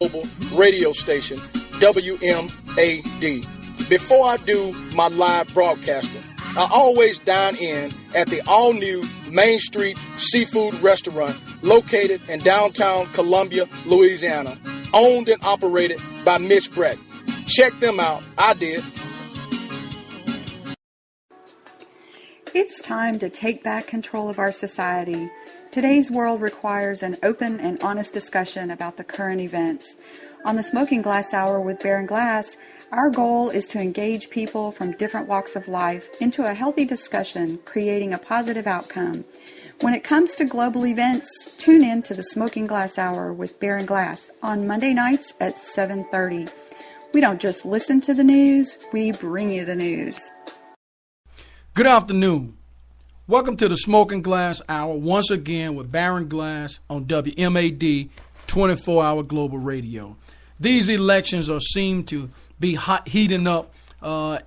Global radio station, WMAD. Before I do my live broadcasting, I always dine in at the all-new Main Street Seafood Restaurant located in downtown Columbia, Louisiana, owned and operated by Miss Brett. Check them out. I did. It's time to take back control of our society. Today's world requires an open and honest discussion about the current events. On the Smoking Glass Hour with Baron Glass, our goal is to engage people from different walks of life into a healthy discussion, creating a positive outcome. When it comes to global events, tune in to the Smoking Glass Hour with Baron Glass on Monday nights at 7:30. We don't just listen to the news, we bring you the news. Good afternoon. Welcome to the Smoking Glass Hour once again with Baron Glass on WMAD 24-hour global radio. These elections seem to be heating up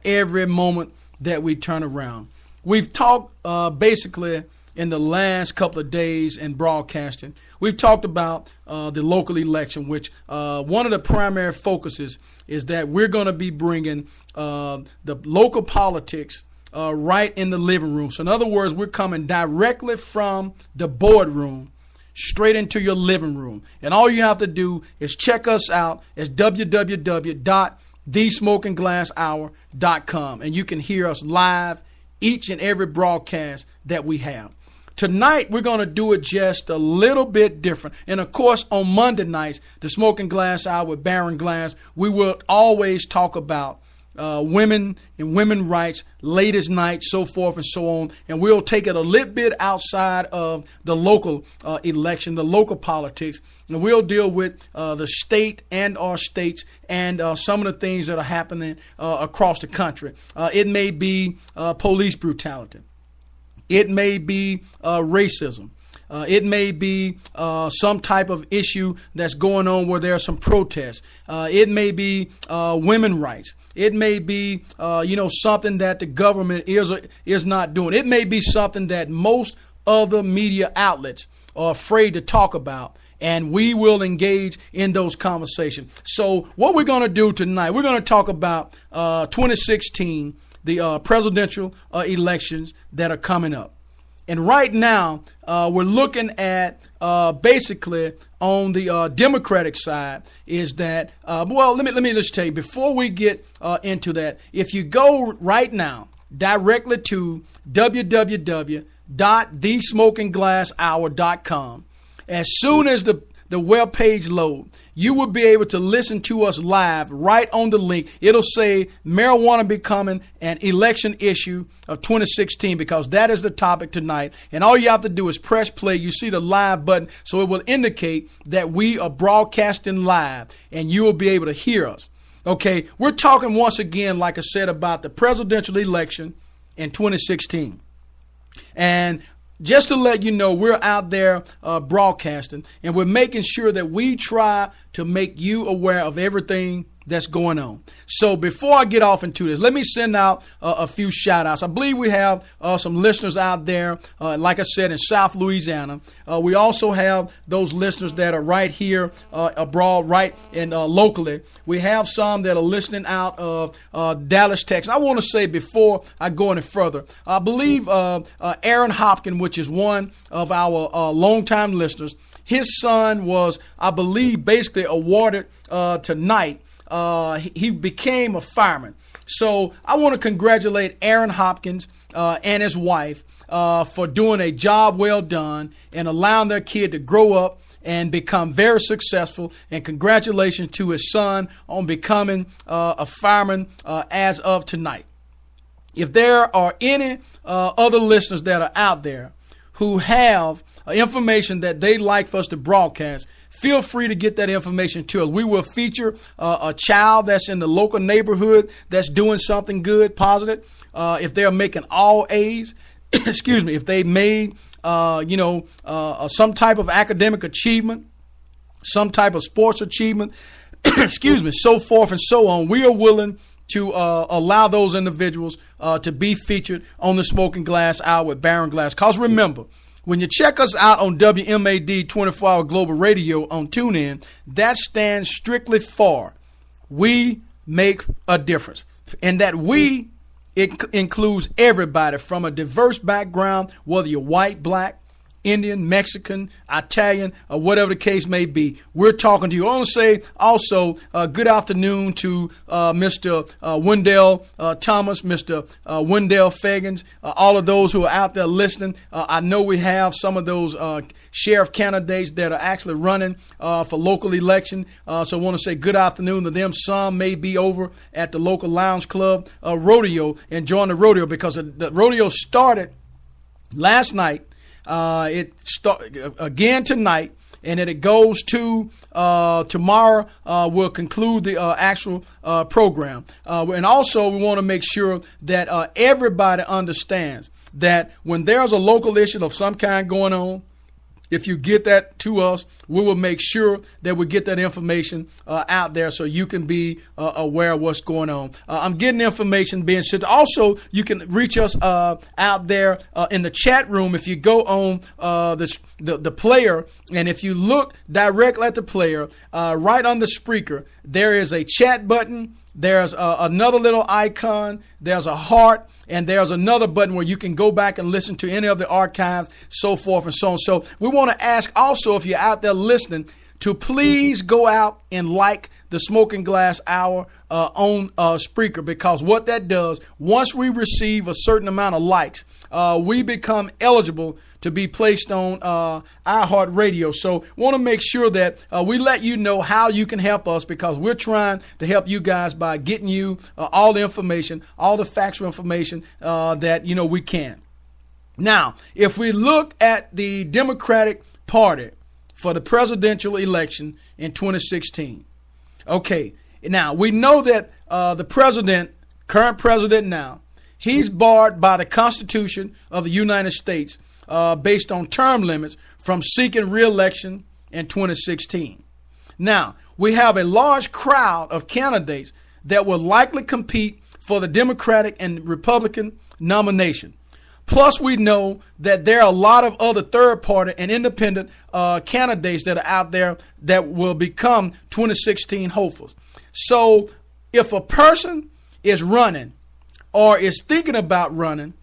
every moment that we turn around. We've talked basically in the last couple of days in broadcasting. We've talked about the local election, which one of the primary focuses is that we're going to be bringing the local politics right in the living room. So in other words, we're coming directly from the boardroom straight into your living room. And all you have to do is check us out at www.thesmokingglasshour.com, and you can hear us live each and every broadcast that we have. Tonight, we're going to do it just a little bit different. And of course, on Monday nights, the Smoking Glass Hour with Baron Glass, we will always talk about women and women rights, ladies' night, so forth and so on. And we'll take it a little bit outside of the local election, the local politics, and we'll deal with the state and our states and some of the things that are happening across the country. It may be police brutality. It may be racism. It may be some type of issue that's going on where there are some protests. It may be women's rights. It may be, something that the government is not doing. It may be something that most other media outlets are afraid to talk about, and we will engage in those conversations. So what we're going to do tonight, we're going to talk about 2016, the presidential elections that are coming up. And right now, we're looking at basically on the Democratic side is that, let me just tell you, before we get into that, if you go right now directly to www.thesmokingglasshour.com, as soon as the web page load, you will be able to listen to us live right on the link. It'll say marijuana becoming an election issue of 2016, because that is the topic tonight. And all you have to do is press play. You see the live button, so it will indicate that we are broadcasting live and you will be able to hear us. Okay, we're talking once again, like I said, about the presidential election in 2016. And just to let you know, we're out there broadcasting, and we're making sure that we try to make you aware of everything that's going on. So before I get off into this, let me send out a few shout outs. I believe we have some listeners out there, like I said, in South Louisiana. We also have those listeners that are right here abroad, right in locally. We have some that are listening out of Dallas, Texas. I want to say before I go any further, I believe Aaron Hopkins, which is one of our longtime listeners, his son was, I believe, basically awarded tonight. He became a fireman. So I want to congratulate Aaron Hopkins and his wife for doing a job well done and allowing their kid to grow up and become very successful. And congratulations to his son on becoming a fireman as of tonight. If there are any other listeners that are out there who have information that they'd like for us to broadcast, feel free to get that information to us. We will feature a child that's in the local neighborhood that's doing something good, positive. If they're making all A's, excuse me, if they made, some type of academic achievement, some type of sports achievement, excuse me, so forth and so on, we are willing to allow those individuals to be featured on the Smoking Glass Hour with Baron Glass. Because remember, When you check us out on WMAD 24-hour Global Radio on TuneIn, that stands strictly for We Make a Difference. And that we, it includes everybody from a diverse background, whether you're white, black, Indian, Mexican, Italian, or whatever the case may be. We're talking to you. I want to say also good afternoon to Mr. Wendell Thomas, Mr. Wendell Fagans, all of those who are out there listening. I know we have some of those sheriff candidates that are actually running for local election. So I want to say good afternoon to them. Some may be over at the local lounge club rodeo, enjoying the rodeo, because the rodeo started last night. It start again tonight, and then it goes to tomorrow. We'll conclude the actual program, and also we want to make sure that everybody understands that when there's a local issue of some kind going on, if you get that to us, we will make sure that we get that information out there so you can be aware of what's going on. I'm getting information being sent. Also, you can reach us out there in the chat room. If you go on the player, and if you look directly at the player, right under Spreaker, there is a chat button. There's another little icon. There's a heart. And there's another button where you can go back and listen to any of the archives, so forth and so on. So we want to ask also, if you're out there listening, to please go out and like the Smoking Glass Hour on Spreaker, because what that does, once we receive a certain amount of likes, we become eligible to be placed on iHeartRadio. So want to make sure that we let you know how you can help us, because we're trying to help you guys by getting you all the information, all the factual information that we can. Now, if we look at the Democratic Party for the presidential election in 2016, okay, now we know that the current president now, he's barred by the Constitution of the United States based on term limits from seeking re-election in 2016. Now, we have a large crowd of candidates that will likely compete for the Democratic and Republican nomination. Plus, we know that there are a lot of other third-party and independent candidates that are out there that will become 2016 hopefuls. So if a person is running or is thinking about running,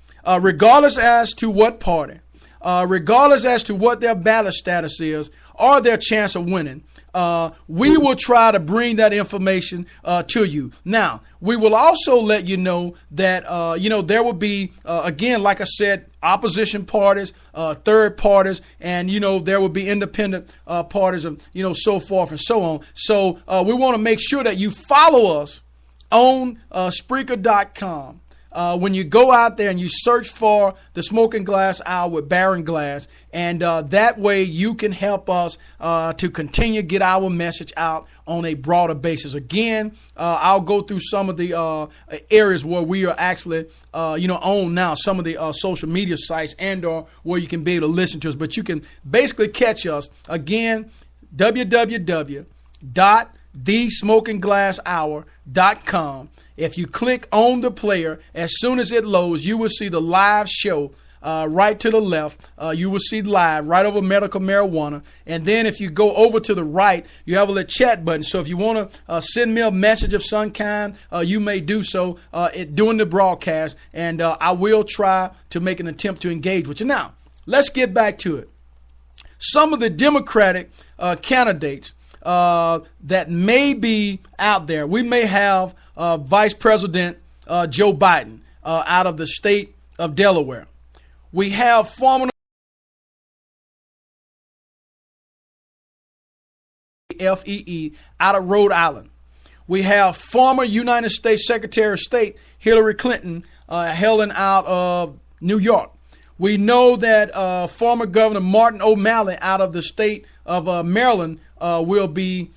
regardless as to what party, regardless as to what their ballot status is or their chance of winning, we will try to bring that information to you. Now, we will also let you know that, there will be, again, like I said, opposition parties, third parties, and, there will be independent parties of, so forth and so on. So we want to make sure that you follow us on Spreaker.com. When you go out there and you search for the Smoking Glass Hour with Baron Glass, and that way you can help us to continue to get our message out on a broader basis. Again, I'll go through some of the areas where we are actually, on now, some of the social media sites and or where you can be able to listen to us. But you can basically catch us, again, www.thesmokingglasshour.com. If you click on the player, as soon as it loads, you will see the live show right to the left. You will see live right over medical marijuana. And then if you go over to the right, you have a little chat button. So if you want to send me a message of some kind, you may do so during the broadcast. And I will try to make an attempt to engage with you. Now, let's get back to it. Some of the Democratic candidates that may be out there, we may have Vice President Joe Biden out of the state of Delaware. We have former FEE out of Rhode Island. We have former United States Secretary of State Hillary Clinton hailing out of New York. We know that former Governor Martin O'Malley out of the state of Maryland will be,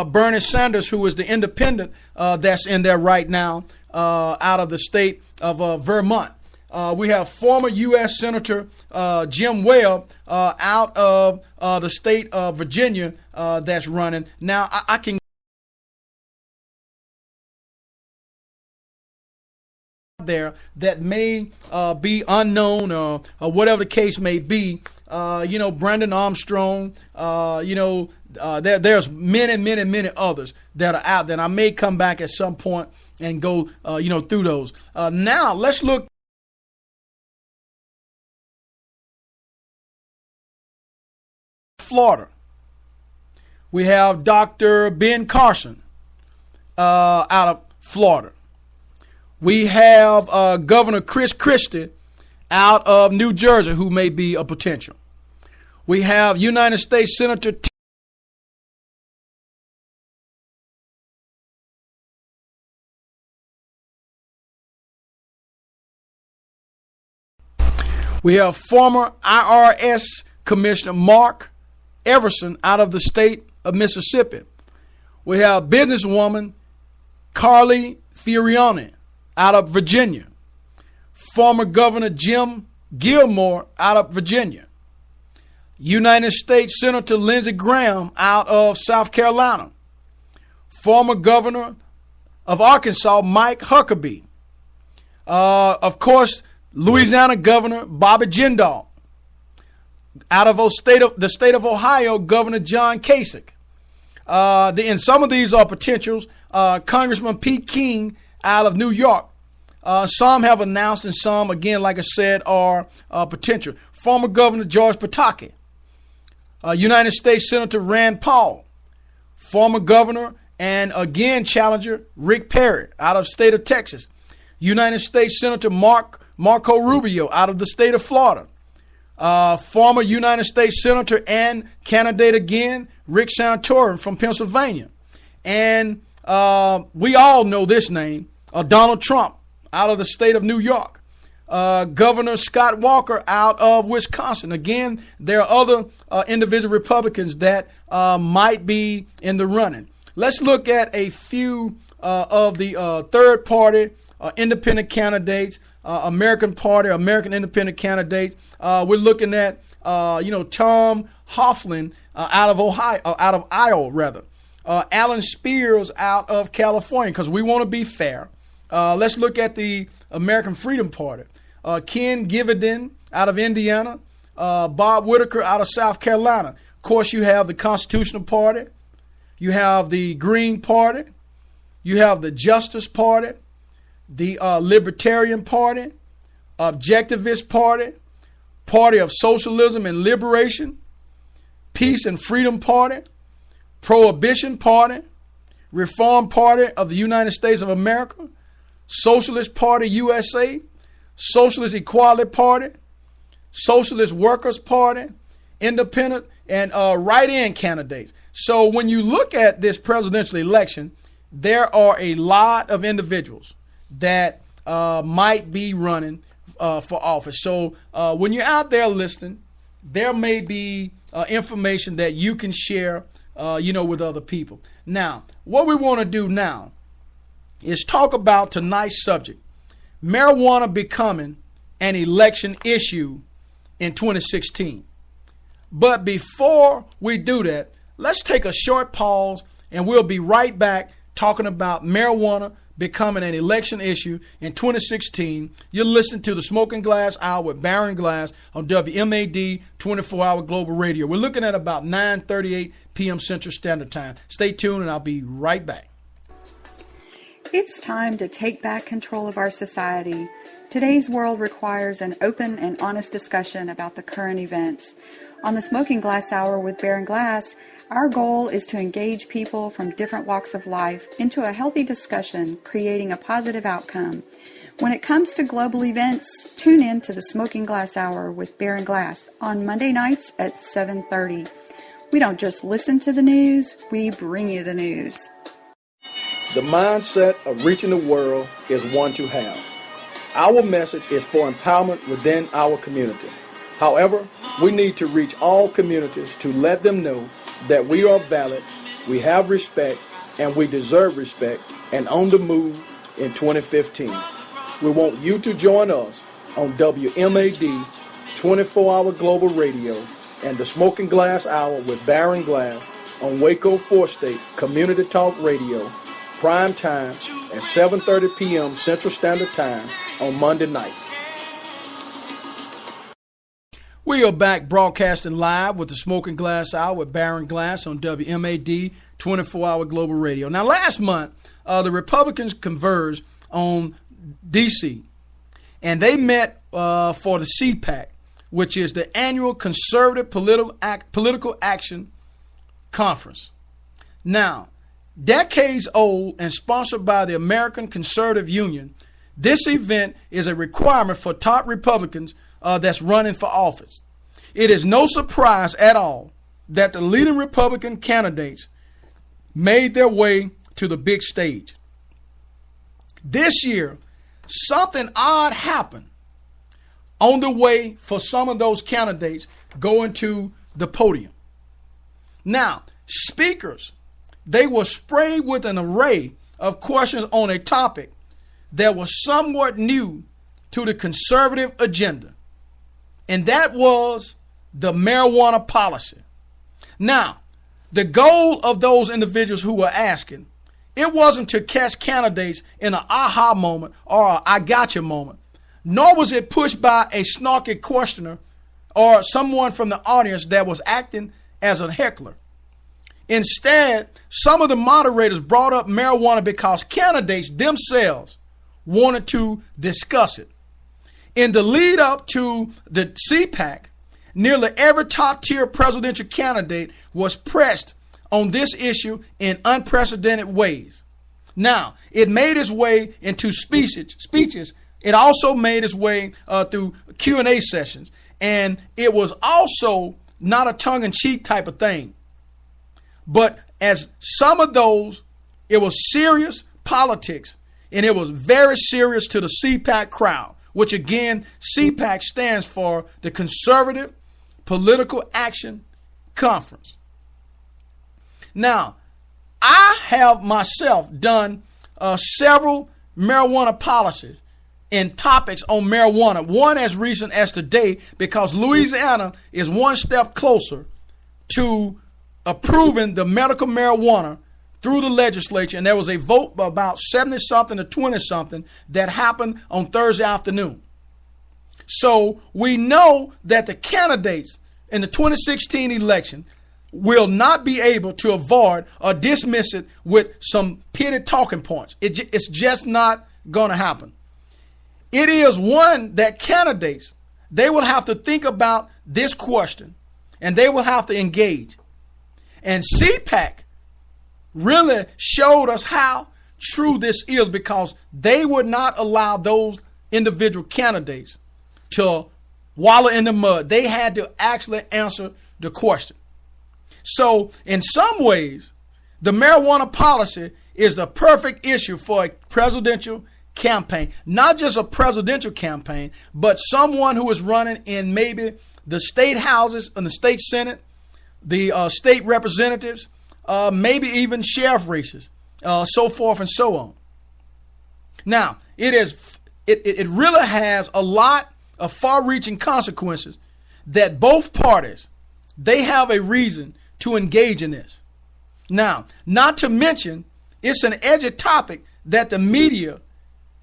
Bernie Sanders, who is the independent that's in there right now out of the state of Vermont. We have former U.S. Senator Jim Webb out of the state of Virginia that's running. Now, I can there that may be unknown or whatever the case may be. Brandon Armstrong, there's many others that are out there. And I may come back at some point and go, through those. Now, let's look. Florida. We have Dr. Ben Carson out of Florida. We have Governor Chris Christie out of New Jersey, who may be a potential. We have United States Senator We have former IRS Commissioner Mark Everson out of the state of Mississippi. We have businesswoman Carly Fioriani out of Virginia. Former Governor Jim Gilmore out of Virginia. United States Senator Lindsey Graham out of South Carolina. Former Governor of Arkansas Mike Huckabee. Of course, Louisiana Governor Bobby Jindal. Out of the state of Ohio, Governor John Kasich. And some of these are potentials. Congressman Pete King out of New York. Some have announced, and some, again, like I said, are potential. Former Governor George Pataki. United States Senator Rand Paul. Former Governor and again challenger Rick Perry out of the state of Texas. United States Senator Marco Rubio out of the state of Florida. Former United States Senator and candidate again, Rick Santorum from Pennsylvania. And we all know this name, Donald Trump out of the state of New York. Governor Scott Walker out of Wisconsin. Again, there are other individual Republicans that might be in the running. Let's look at a few of the third party independent candidates. American independent candidates. We're looking at, Tom Houghlin out of Iowa, rather. Alan Spears out of California, because we want to be fair. Let's look at the American Freedom Party. Ken Givenden out of Indiana. Bob Whitaker out of South Carolina. Of course, you have the Constitutional Party. You have the Green Party. You have the Justice Party. The Libertarian Party, Objectivist Party, Party of Socialism and Liberation, Peace and Freedom Party, Prohibition Party, Reform Party of the United States of America, Socialist Party USA, Socialist Equality Party, Socialist Workers Party, Independent, and write-in candidates. So when you look at this presidential election, there are a lot of individuals that might be running for office. So when you're out there listening, there may be information that you can share, with other people. Now, what we want to do now is talk about tonight's subject, marijuana becoming an election issue in 2016. But before we do that, let's take a short pause, and we'll be right back talking about marijuana becoming an election issue in 2016. You're listening to the Smoking Glass Hour with Baron Glass on WMAD 24-hour Global Radio. We're looking at about 9:38 p.m. Central Standard Time. Stay tuned, and I'll be right back. It's time to take back control of our society. Today's world requires an open and honest discussion about the current events. On the Smoking Glass Hour with Baron Glass, our goal is to engage people from different walks of life into a healthy discussion, creating a positive outcome. When it comes to global events, tune in to the Smoking Glass Hour with Baron Glass on Monday nights at 7:30. We don't just listen to the news, we bring you the news. The mindset of reaching the world is one to have. Our message is for empowerment within our community. However, we need to reach all communities to let them know that we are valid, we have respect, and we deserve respect, and on the move in 2015. We want you to join us on WMAD 24-hour Global Radio and the Smoking Glass Hour with Baron Glass on Waco 4th State Community Talk Radio prime time at 7:30 p.m. Central Standard Time on Monday nights. We are back broadcasting live with the Smoking Glass Hour with Baron Glass on WMAD 24-hour global radio. Now, last month, the Republicans converged on D.C., and they met for the CPAC, which is the annual Conservative Political Action Conference. Now, decades old and sponsored by the American Conservative Union, this event is a requirement for top Republicans that's running for office. It is no surprise at all that the leading Republican candidates made their way to the big stage. This year, something odd happened on the way for some of those candidates going to the podium. Now, speakers, they were sprayed with an array of questions on a topic that was somewhat new to the conservative agenda, and that was the marijuana policy. Now, the goal of those individuals who were asking, it wasn't to catch candidates in an aha moment or a I gotcha moment, nor was it pushed by a snarky questioner or someone from the audience that was acting as a heckler. Instead, some of the moderators brought up marijuana because candidates themselves wanted to discuss it. In the lead up to the CPAC, nearly every top tier presidential candidate was pressed on this issue in unprecedented ways. Now, it made its way into speeches. It also made its way through Q&A sessions. And it was also not a tongue-in-cheek type of thing. But as some of those, it was serious politics, and it was very serious to the CPAC crowd, which again, CPAC stands for the Conservative Political Action Conference. Now, I have myself done several marijuana policies and topics on marijuana, one as recent as today, because Louisiana is one step closer to approving the medical marijuana through the legislature, and there was a vote by about 70-something to 20-something that happened on Thursday afternoon. So we know that the candidates in the 2016 election will not be able to avoid or dismiss it with some petty talking points. It's just not going to happen. It is one that candidates, they will have to think about this question, and they will have to engage. And CPAC really showed us how true this is, because they would not allow those individual candidates to wallow in the mud. They had to actually answer the question. So in some ways, the marijuana policy is the perfect issue for a presidential campaign. Not just a presidential campaign, but someone who is running in maybe the state houses and the state senate, the state representatives, maybe even sheriff races, so forth and so on. Now, it really has a lot of far-reaching consequences that both parties, they have a reason to engage in this. Now, not to mention, it's an edgy topic that the media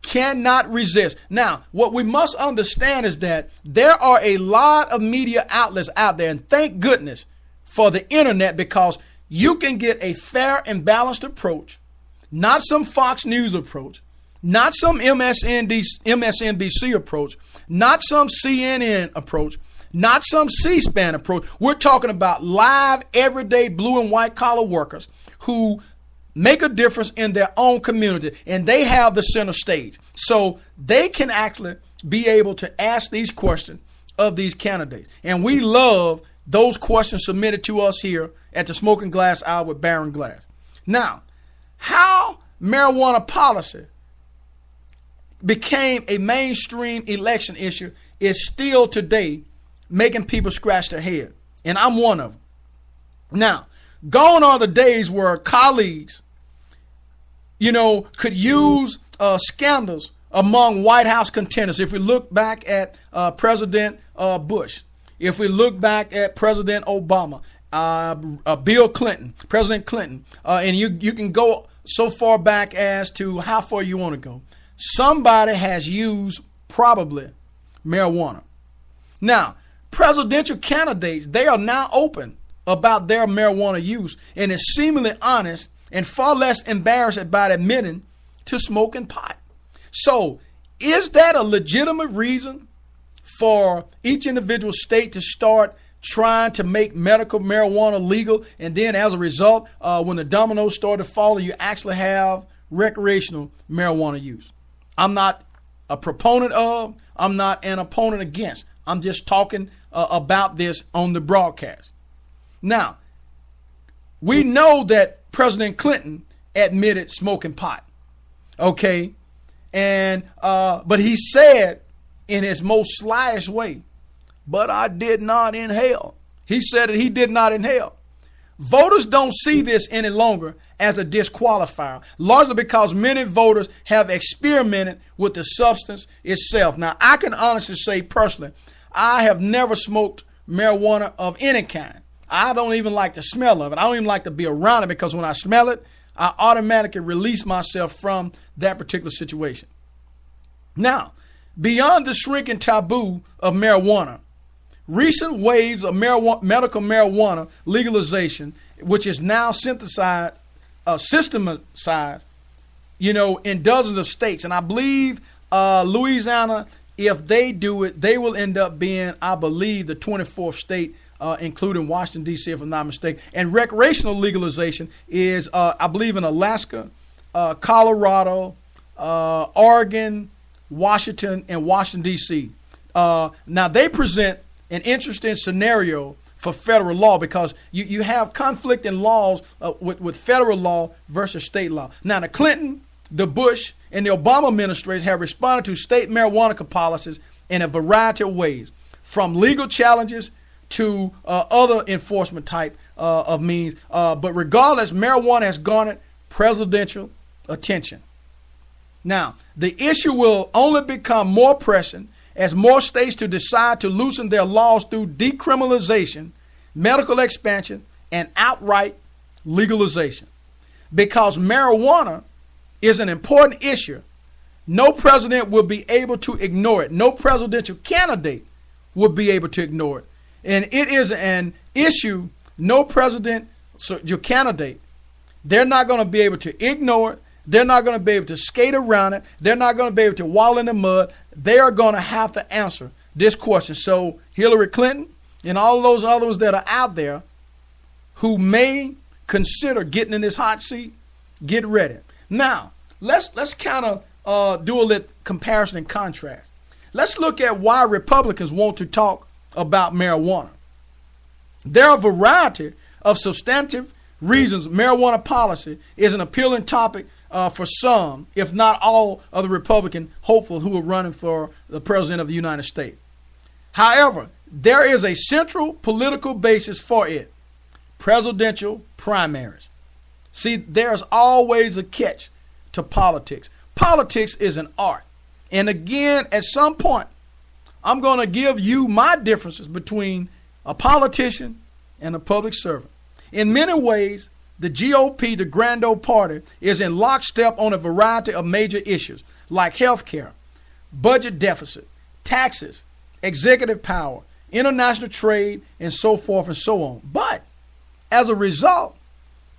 cannot resist. Now, what we must understand is that there are a lot of media outlets out there, and thank goodness for the internet, because you can get a fair and balanced approach, not some Fox News approach, not some MSNBC approach, not some CNN approach, not some C-SPAN approach. We're talking about live, everyday blue and white collar workers who make a difference in their own community, and they have the center stage. So they can actually be able to ask these questions of these candidates. And we love those questions submitted to us here at the Smoking Glass Hour with Baron Glass. Now, how marijuana policy became a mainstream election issue is still today making people scratch their head. And I'm one of them. Now, gone are the days where colleagues, could use scandals among White House contenders. If we look back at President Bush, if we look back at President Obama, Bill Clinton, President Clinton, and you can go so far back as to how far you want to go. Somebody has used probably marijuana. Now, presidential candidates, they are now open about their marijuana use and is seemingly honest and far less embarrassed about admitting to smoking pot. So, is that a legitimate reason for each individual state to start trying to make medical marijuana legal, and then as a result, when the dominoes start to fall, you actually have recreational marijuana use? I'm not a proponent of, I'm not an opponent against. I'm just talking about this on the broadcast. Now, we know that President Clinton admitted smoking pot, okay? And but he said in his most slyish way, but I did not inhale. He said that he did not inhale. Voters don't see this any longer as a disqualifier, largely because many voters have experimented with the substance itself. Now, I can honestly say personally, I have never smoked marijuana of any kind. I don't even like the smell of it. I don't even like to be around it because when I smell it, I automatically release myself from that particular situation. Now, beyond the shrinking taboo of marijuana, recent waves of medical marijuana legalization, which is now systematized, in dozens of states. And I believe Louisiana, if they do it, they will end up being, I believe, the 24th state, including Washington, D.C., if I'm not mistaken. And recreational legalization is, I believe, in Alaska, Colorado, Oregon, Washington, and Washington, D.C. Now, they present an interesting scenario for federal law because you have conflict in laws with federal law versus state law. Now, the Clinton, the Bush, and the Obama administrations have responded to state marijuana policies in a variety of ways, from legal challenges to other enforcement type of means. But regardless, marijuana has garnered presidential attention. Now, the issue will only become more pressing as more states to decide to loosen their laws through decriminalization, medical expansion, and outright legalization. Because marijuana is an important issue, no president will be able to ignore it. No presidential candidate will be able to ignore it. And it is an issue no president, so your candidate, they're not going to be able to ignore it. They're not going to be able to skate around it. They're not going to be able to wallow in the mud. They are going to have to answer this question. So Hillary Clinton and all those other ones that are out there who may consider getting in this hot seat, get ready. Now, let's kind of do a little comparison and contrast. Let's look at why Republicans want to talk about marijuana. There are a variety of substantive reasons marijuana policy is an appealing topic for some, if not all, of the Republican hopefuls who are running for the president of the United States. However, there is a central political basis for it: presidential primaries. See, there's always a catch to politics. Politics is an art. And again, at some point, I'm going to give you my differences between a politician and a public servant. In many ways, the GOP, the grand old party, is in lockstep on a variety of major issues like health care, budget deficit, taxes, executive power, international trade, and so forth and so on. But as a result,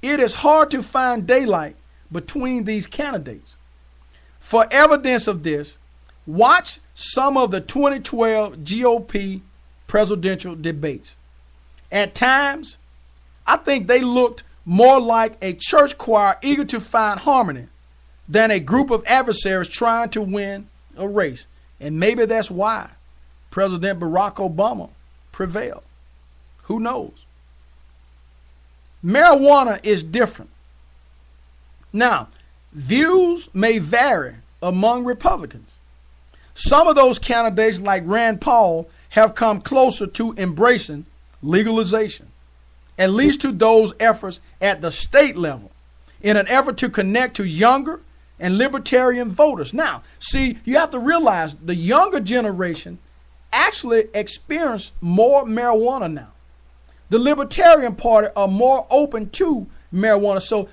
it is hard to find daylight between these candidates. For evidence of this, watch some of the 2012 GOP presidential debates. At times, I think they looked more like a church choir eager to find harmony than a group of adversaries trying to win a race. And maybe that's why President Barack Obama prevailed. Who knows? Marijuana is different. Now, views may vary among Republicans. Some of those candidates, like Rand Paul, have come closer to embracing legalization, at least to those efforts at the state level, in an effort to connect to younger and libertarian voters. Now, see, you have to realize the younger generation actually experience more marijuana now. The Libertarian Party are more open to marijuana. So,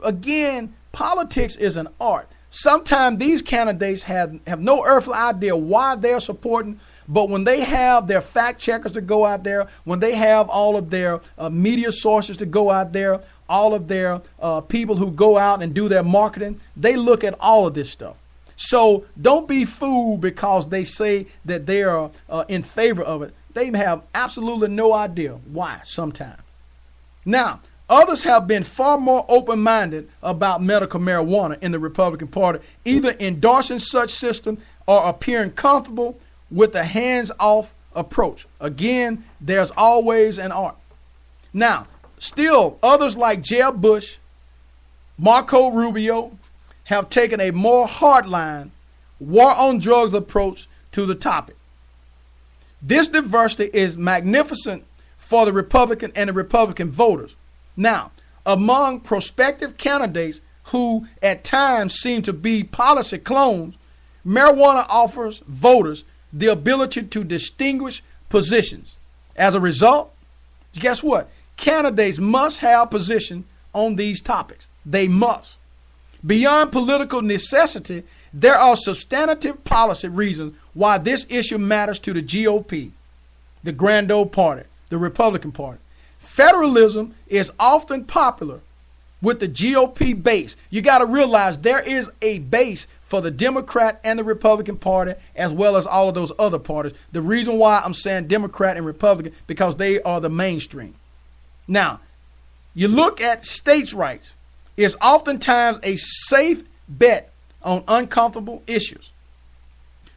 again, politics is an art. Sometimes these candidates have no earthly idea why they're supporting, but when they have their fact checkers to go out there, when they have all of their media sources to go out there, all of their people who go out and do their marketing, they look at all of this stuff. So don't be fooled because they say that they are in favor of it. They have absolutely no idea why sometimes. Now, others have been far more open-minded about medical marijuana in the Republican Party, either endorsing such system or appearing comfortable with a hands-off approach. Again, there's always an art. Now, still, others like Jeb Bush, Marco Rubio, have taken a more hardline, war on drugs approach to the topic. This diversity is magnificent for the Republican and the Republican voters. Now, among prospective candidates who at times seem to be policy clones, marijuana offers voters the ability to distinguish positions. As a result, guess what? Candidates must have position on these topics. They must. Beyond political necessity, there are substantive policy reasons why this issue matters to the GOP, the Grand Old Party, the Republican Party. Federalism is often popular with the GOP base. You got to realize there is a base for the Democrat and the Republican Party, as well as all of those other parties. The reason why I'm saying Democrat and Republican, because they are the mainstream. Now, you look at states' rights. It's oftentimes a safe bet on uncomfortable issues.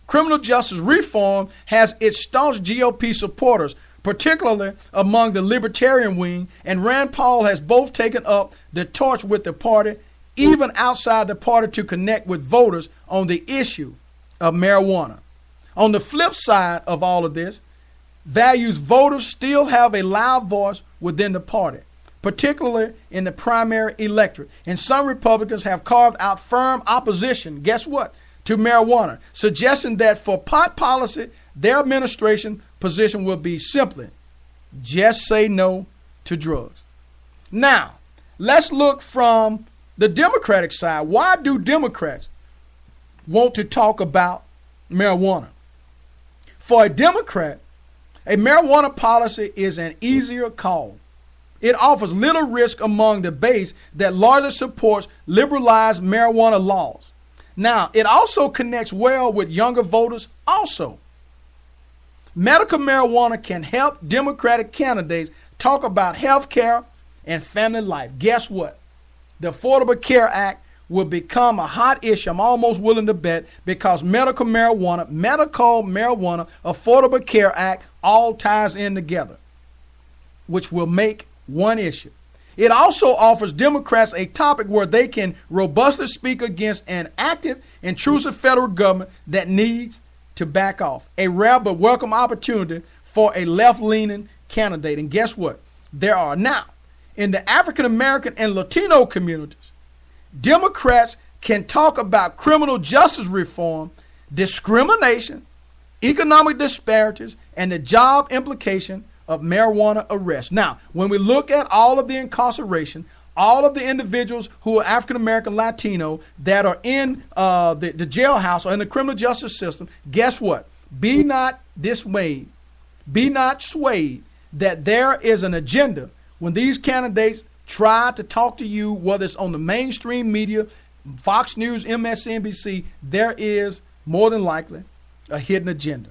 Criminal justice reform has its staunch GOP supporters, particularly among the libertarian wing, and Rand Paul has both taken up the torch with the party, even outside the party, to connect with voters on the issue of marijuana. On the flip side of all of this, values voters still have a loud voice within the party, particularly in the primary electorate. And some Republicans have carved out firm opposition, guess what, to marijuana, suggesting that for pot policy, their administration position will be simply just say no to drugs. Now, let's look from the Democratic side. Why do Democrats want to talk about marijuana? For a Democrat, a marijuana policy is an easier call. It offers little risk among the base that largely supports liberalized marijuana laws. Now, it also connects well with younger voters also. Medical marijuana can help Democratic candidates talk about health care and family life. Guess what? The Affordable Care Act will become a hot issue, I'm almost willing to bet, because medical marijuana, Affordable Care Act all ties in together, which will make one issue. It also offers Democrats a topic where they can robustly speak against an active, intrusive federal government that needs to back off. A rare but welcome opportunity for a left-leaning candidate. And guess what? There are now, in the African American and Latino communities, Democrats can talk about criminal justice reform, discrimination, economic disparities, and the job implication of marijuana arrest. Now, when we look at all of the incarceration, all of the individuals who are African American, Latino, that are in the jailhouse or in the criminal justice system, guess what? Be not dismayed. Be not swayed that there is an agenda when these candidates try to talk to you, whether it's on the mainstream media, Fox News, MSNBC, there is more than likely a hidden agenda.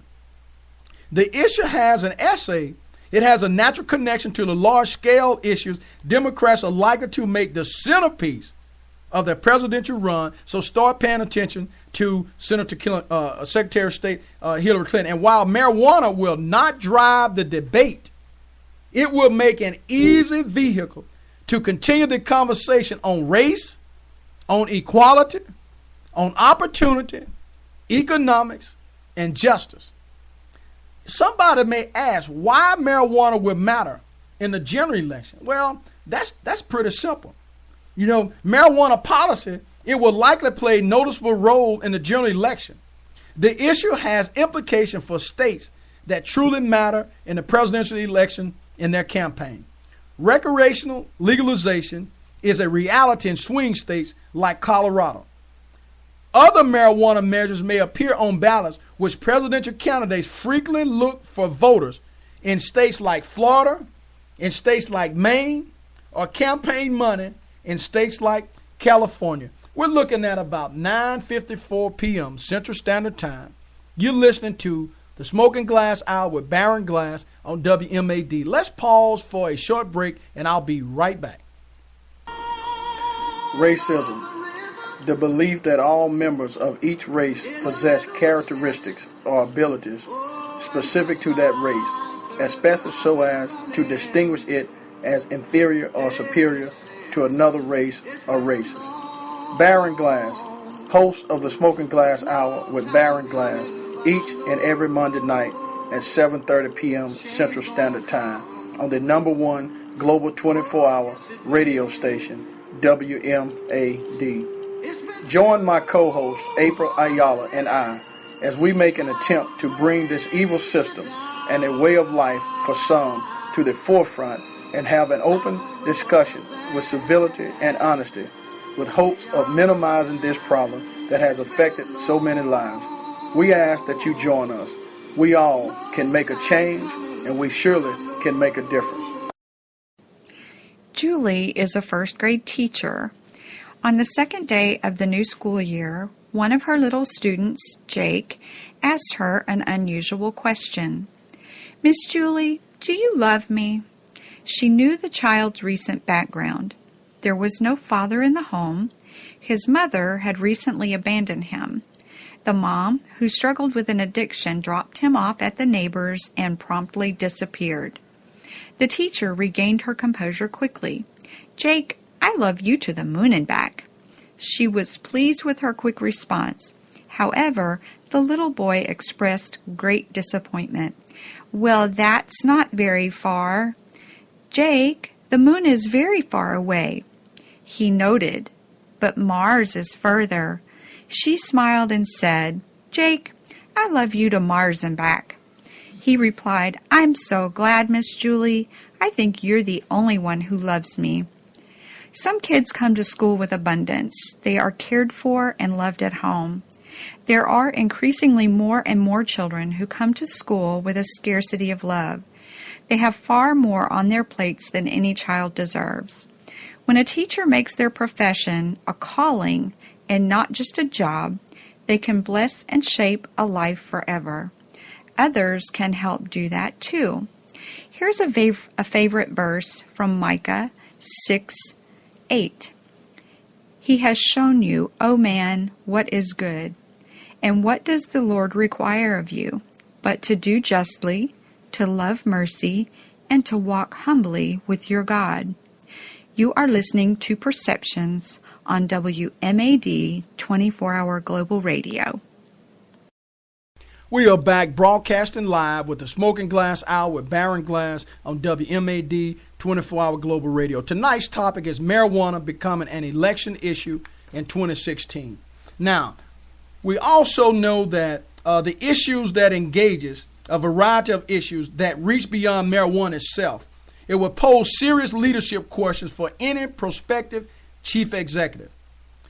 The issue has an essay. It has a natural connection to the large-scale issues Democrats are likely to make the centerpiece of their presidential run, so start paying attention to Secretary of State Hillary Clinton. And while marijuana will not drive the debate, it will make an easy vehicle to continue the conversation on race, on equality, on opportunity, economics, and justice. Somebody may ask why marijuana will matter in the general election. Well, that's pretty simple. You know, marijuana policy, it will likely play a noticeable role in the general election. The issue has implication for states that truly matter in the presidential election in their campaign. Recreational legalization is a reality in swing states like Colorado. Other marijuana measures may appear on ballots, which presidential candidates frequently look for voters in states like Florida, in states like Maine, or campaign money in states like California. We're looking at about 9:54 p.m. Central Standard Time. You're listening to the Smoking Glass Hour with Baron Glass on WMAD. Let's pause for a short break, and I'll be right back. Racism. The belief that all members of each race possess characteristics or abilities specific to that race, especially so as to distinguish it as inferior or superior to another race or races. Baron Glass, host of the Smoking Glass Hour with Baron Glass, each and every Monday night at 7:30 p.m. Central Standard Time on the #1 global 24-hour radio station, WMAD. Join my co-host April Ayala and I as we make an attempt to bring this evil system and a way of life for some to the forefront and have an open discussion with civility and honesty with hopes of minimizing this problem that has affected so many lives. We ask that you join us. We all can make a change, and we surely can make a difference. Julie is a first grade teacher. On the second day of the new school year, one of her little students, Jake, asked her an unusual question. "Miss Julie, do you love me?" She knew the child's recent background. There was no father in the home. His mother had recently abandoned him. The mom, who struggled with an addiction, dropped him off at the neighbor's and promptly disappeared. The teacher regained her composure quickly. "Jake, I love you to the moon and back." She was pleased with her quick response. However, the little boy expressed great disappointment. "Well, that's not very far." "Jake, the moon is very far away." He noted, "But Mars is further." She smiled and said, "Jake, I love you to Mars and back." He replied, "I'm so glad, Miss Julie. I think you're the only one who loves me." Some kids come to school with abundance. They are cared for and loved at home. There are increasingly more and more children who come to school with a scarcity of love. They have far more on their plates than any child deserves. When a teacher makes their profession a calling and not just a job, they can bless and shape a life forever. Others can help do that too. Here's a favorite verse from Micah 6:8. "He has shown you, O man, what is good. And what does the Lord require of you? But to do justly, to love mercy, and to walk humbly with your God." You are listening to Perceptions on WMAD 24-hour Global Radio. We are back broadcasting live with the Smoking Glass Hour with Baron Glass on WMAD 24-hour Global Radio. Tonight's topic is marijuana becoming an election issue in 2016. Now, we also know that the issues that engages a variety of issues that reach beyond marijuana itself. It will pose serious leadership questions for any prospective chief executive.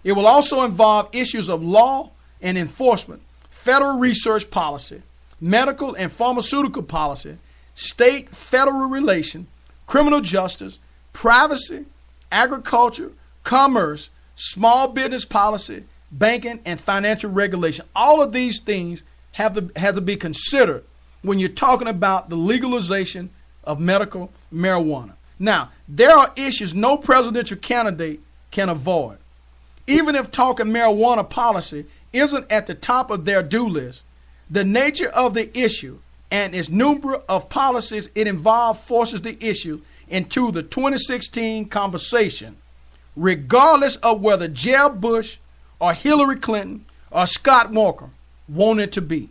It will also involve issues of law and enforcement, federal research policy, medical and pharmaceutical policy, state-federal relation, criminal justice, privacy, agriculture, commerce, small business policy, banking, and financial regulation. All of these things have to be considered when you're talking about the legalization of medical marijuana. Now, there are issues no presidential candidate can avoid. Even if talking marijuana policy isn't at the top of their do list, the nature of the issue and its number of policies it involves forces the issue into the 2016 conversation, regardless of whether Jeb Bush or Hillary Clinton or Scott Walker want it to be.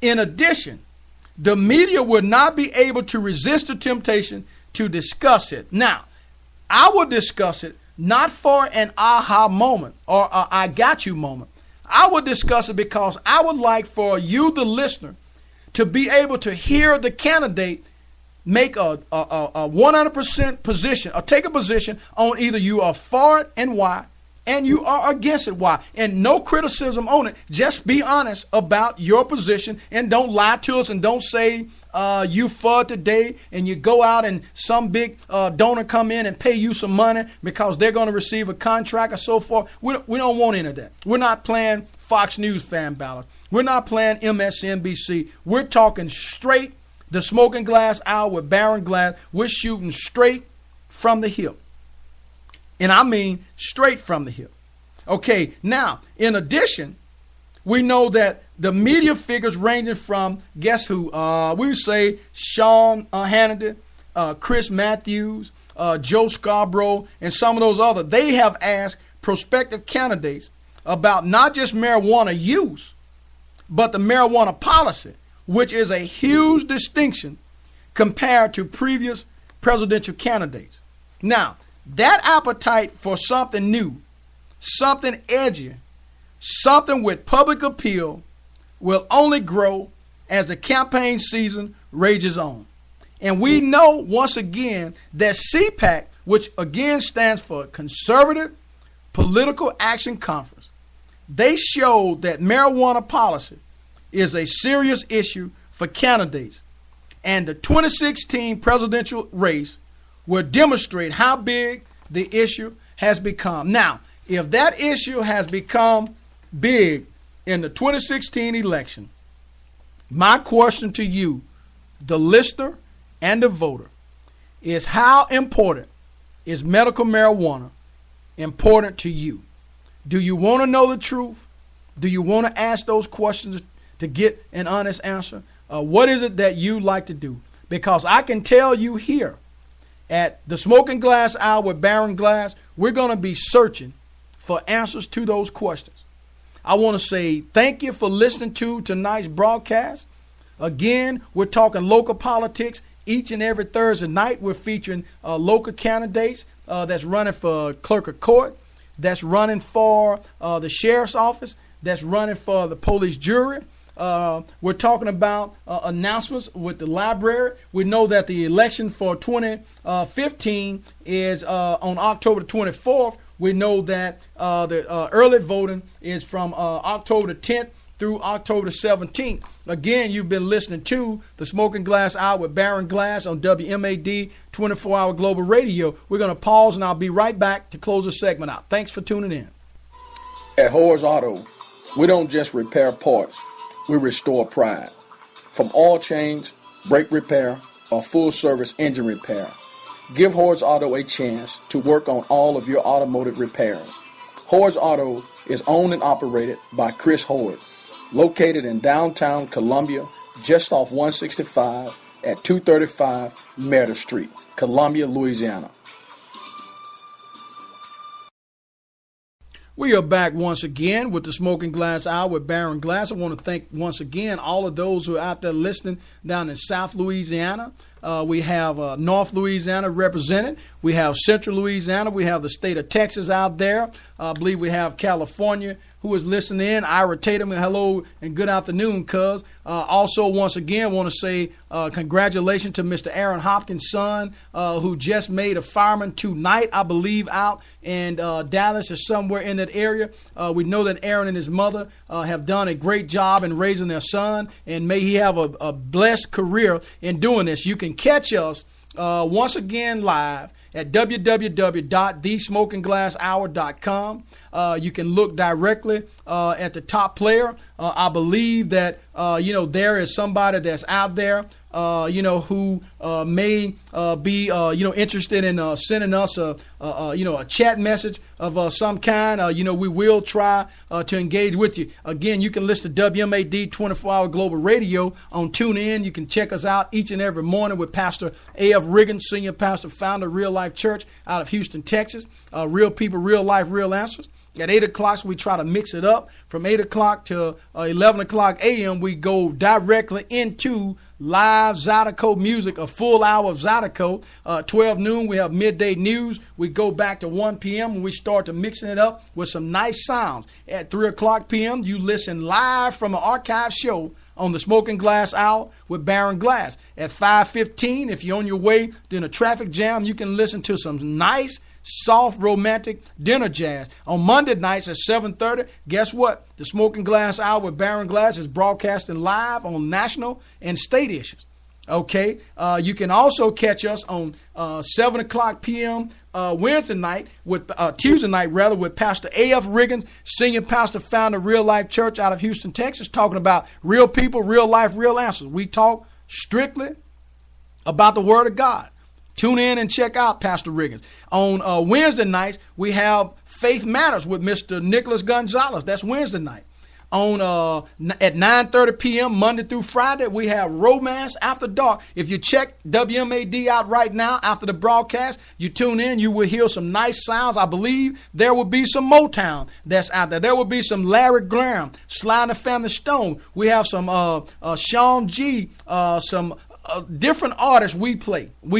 In addition, the media will not be able to resist the temptation to discuss it. Now, I will discuss it not for an aha moment or a I got you moment. I will discuss it because I would like for you, the listener, to be able to hear the candidate make a 100% position, or take a position on either you are for it and why, and you are against it why. And no criticism on it. Just be honest about your position, and don't lie to us, and don't say you for it today and you go out and some big donor come in and pay you some money because they're going to receive a contract or so forth. We don't want any of that. We're not playing Fox News fan balance. We're not playing MSNBC. We're talking straight the Smoking Glass Hour with Baron Glass. We're shooting straight from the hip. And I mean straight from the hip. Okay, now, in addition, we know that the media figures ranging from, guess who? We would say Sean Hannity, Chris Matthews, Joe Scarborough, and some of those others. They have asked prospective candidates about not just marijuana use, but the marijuana policy, which is a huge distinction compared to previous presidential candidates. Now, that appetite for something new, something edgy, something with public appeal will only grow as the campaign season rages on. And we know once again that CPAC, which again stands for Conservative Political Action Conference, they showed that marijuana policy is a serious issue for candidates. And the 2016 presidential race will demonstrate how big the issue has become. Now, if that issue has become big in the 2016 election, my question to you, the listener and the voter, is how important is medical marijuana important to you? Do you want to know the truth? Do you want to ask those questions to get an honest answer? What is it that you like to do? Because I can tell you here at the Smoking Glass Hour with Baron Glass, we're going to be searching for answers to those questions. I want to say thank you for listening to tonight's broadcast. Again, we're talking local politics each and every Thursday night. We're featuring local candidates that's running for clerk of court, that's running for the sheriff's office, that's running for the police jury. We're talking about announcements with the library. We know that the election for 2015 is on October the 24th. We know that the early voting is from October the 10th through October the 17th. Again, you've been listening to the Smoking Glass Hour with Baron Glass on WMAD 24-hour Global Radio. We're going to pause, and I'll be right back to close the segment out. Thanks for tuning in. At Horace Auto, we don't just repair parts. We restore pride. From oil change, brake repair, or full-service engine repair, give Horace Auto a chance to work on all of your automotive repairs. Horace Auto is owned and operated by Chris Howard, located in downtown Columbia, just off 165 at 235 Meredith Street, Columbia, Louisiana. We are back once again with the Smoking Glass Hour with Baron Glass. I want to thank once again all of those who are out there listening down in South Louisiana. We have North Louisiana represented. We have Central Louisiana. We have the state of Texas out there. I believe we have California who is listening in. Ira Tatum, hello and good afternoon, cuz. Also, once again, want to say congratulations to Mr. Aaron Hopkins' son, who just made a fireman tonight, I believe, out in Dallas or somewhere in that area. We know that Aaron and his mother have done a great job in raising their son, and may he have a blessed career in doing this. You can catch us once again live at www.thesmokingglasshour.com. You can look directly at the top player. I believe that, there is somebody that's out there, who may be, interested in sending us a chat message of some kind. We will try to engage with you. Again, you can listen to WMAD 24-hour Global Radio on TuneIn. You can check us out each and every morning with Pastor A.F. Riggins, Senior Pastor, founder of Real Life Church out of Houston, Texas. Real people, real life, real answers. At 8 o'clock, we try to mix it up. From 8 o'clock to 11 o'clock a.m., we go directly into live Zydeco music, a full hour of Zydeco. 12 noon, we have midday news. We go back to 1 p.m. and we start to mixing it up with some nice sounds. At 3 o'clock p.m., you listen live from an archive show on the Smoking Glass Hour with Baron Glass. At 5:15, if you're on your way during a traffic jam, you can listen to some nice, soft, romantic dinner jazz. On Monday nights at 7:30, guess what? The Smoking Glass Hour with Baron Glass is broadcasting live on national and state issues. Okay, you can also catch us on 7 o'clock p.m. Tuesday night with Pastor A.F. Riggins, senior pastor, founder of Real Life Church out of Houston, Texas, talking about real people, real life, real answers. We talk strictly about the Word of God. Tune in and check out Pastor Riggins. On Wednesday nights, we have Faith Matters with Mr. Nicholas Gonzalez. That's Wednesday night. At 9:30 p.m. Monday through Friday, we have Romance After Dark. If you check WMAD out right now after the broadcast, you tune in, you will hear some nice sounds. I believe there will be some Motown that's out there. There will be some Larry Graham, Sly and the Family Stone. We have some Sean G, some different artists we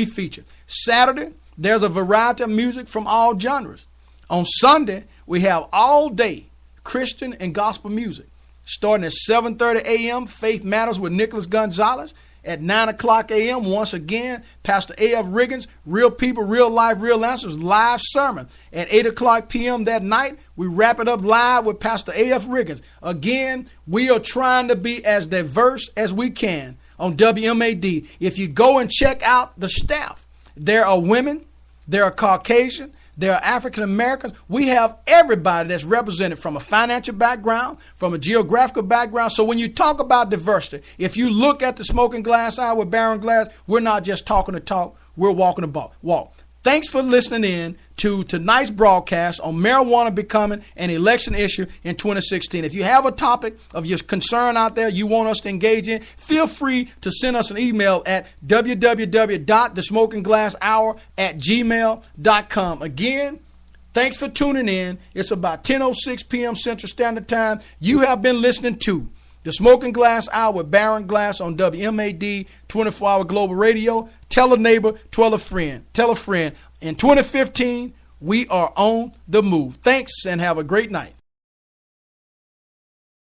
feature. Saturday, there's a variety of music from all genres. On Sunday, we have all day Christian and gospel music. Starting at 7:30 a.m., Faith Matters with Nicholas Gonzalez. At 9 o'clock a.m., once again, Pastor A.F. Riggins, Real People, Real Life, Real Answers, live sermon. At 8 o'clock p.m. that night, we wrap it up live with Pastor A.F. Riggins. Again, we are trying to be as diverse as we can on WMAD. If you go and check out the staff, there are women, there are Caucasian, there are African Americans. We have everybody that's represented from a financial background, from a geographical background. So when you talk about diversity, if you look at the Smoking Glass Hour with Baron Glass, we're not just talking the talk, we're walking the walk. Thanks for listening in to tonight's broadcast on marijuana becoming an election issue in 2016. If you have a topic of your concern out there you want us to engage in, feel free to send us an email at www.thesmokingglasshour@gmail.com. Again, thanks for tuning in. It's about 10:06 p.m. Central Standard Time. You have been listening to The Smoking Glass Hour with Baron Glass on WMAD 24-hour global radio. Tell a neighbor, tell a friend. Tell a friend. In 2015, we are on the move. Thanks and have a great night.